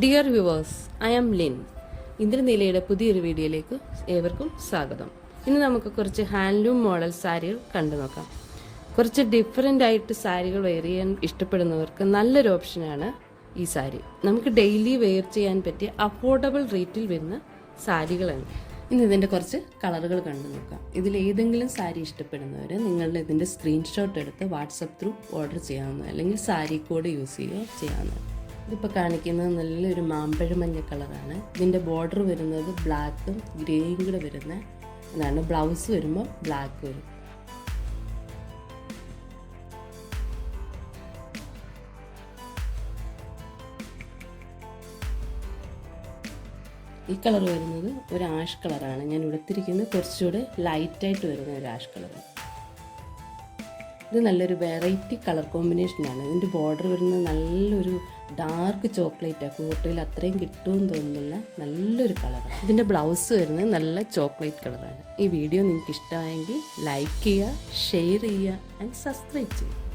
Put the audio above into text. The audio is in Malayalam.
Dear viewers, I am Lin. ഇന്ദ്രനീലയുടെ പുതിയൊരു വീഡിയോയിലേക്ക് ഏവർക്കും സ്വാഗതം. ഇന്ന് നമുക്ക് കുറച്ച് ഹാൻഡ്ലൂം മോഡൽ സാരികൾ കണ്ടു നോക്കാം. കുറച്ച് ഡിഫറെൻ്റ് ആയിട്ട് സാരികൾ വെയർ ചെയ്യാൻ ഇഷ്ടപ്പെടുന്നവർക്ക് നല്ലൊരു ഓപ്ഷനാണ് ഈ സാരി. നമുക്ക് ഡെയിലി വെയർ ചെയ്യാൻ പറ്റിയ അഫോർഡബിൾ റേറ്റിൽ വരുന്ന സാരികളാണ്. ഇന്ന് ഇതിൻ്റെ കുറച്ച് കളറുകൾ കണ്ടു നോക്കാം. ഇതിൽ ഏതെങ്കിലും സാരി ഇഷ്ടപ്പെടുന്നവർ നിങ്ങളുടെ ഇതിൻ്റെ സ്ക്രീൻഷോട്ട് എടുത്ത് വാട്സപ്പ് ത്രൂ ഓർഡർ ചെയ്യാവുന്ന, അല്ലെങ്കിൽ സാരി കോഡ് യൂസ് ചെയ്യുകയോ ചെയ്യാവുന്നതാണ്. ഇതിപ്പോൾ കാണിക്കുന്നത് നല്ലൊരു മാമ്പഴ മഞ്ഞ കളറാണ്. ഇതിൻ്റെ ബോർഡർ വരുന്നത് ബ്ലാക്കും ഗ്രേയും കൂടെ വരുന്ന ഇതാണ്. ബ്ലൗസ് വരുമ്പോൾ ബ്ലാക്ക് വരും. ഈ കളർ വരുന്നത് ഒരു ആഷ് കളറാണ്. ഞാൻ ഉടുത്തിരിക്കുന്നത് കുറച്ചുകൂടെ ലൈറ്റായിട്ട് വരുന്ന ഒരു ആഷ് കളറാണ്. ഇത് നല്ലൊരു വെറൈറ്റി കളർ കോമ്പിനേഷനാണ്. ഇതിൻ്റെ ബോർഡർ വരുന്നത് നല്ലൊരു ഡാർക്ക് ചോക്ലേറ്റാണ്. ഫോട്ടോയിൽ അത്രയും കിട്ടുമെന്ന് തോന്നുന്നില്ല, നല്ലൊരു കളറാണ്. ഇതിൻ്റെ ബ്ലൗസ് വരുന്നത് നല്ല ചോക്ലേറ്റ് കളറാണ്. ഈ വീഡിയോ നിങ്ങൾക്ക് ഇഷ്ടമായെങ്കിൽ ലൈക്ക് ചെയ്യുക, ഷെയർ ചെയ്യുക ആൻഡ് സബ്സ്ക്രൈബ് ചെയ്യുക.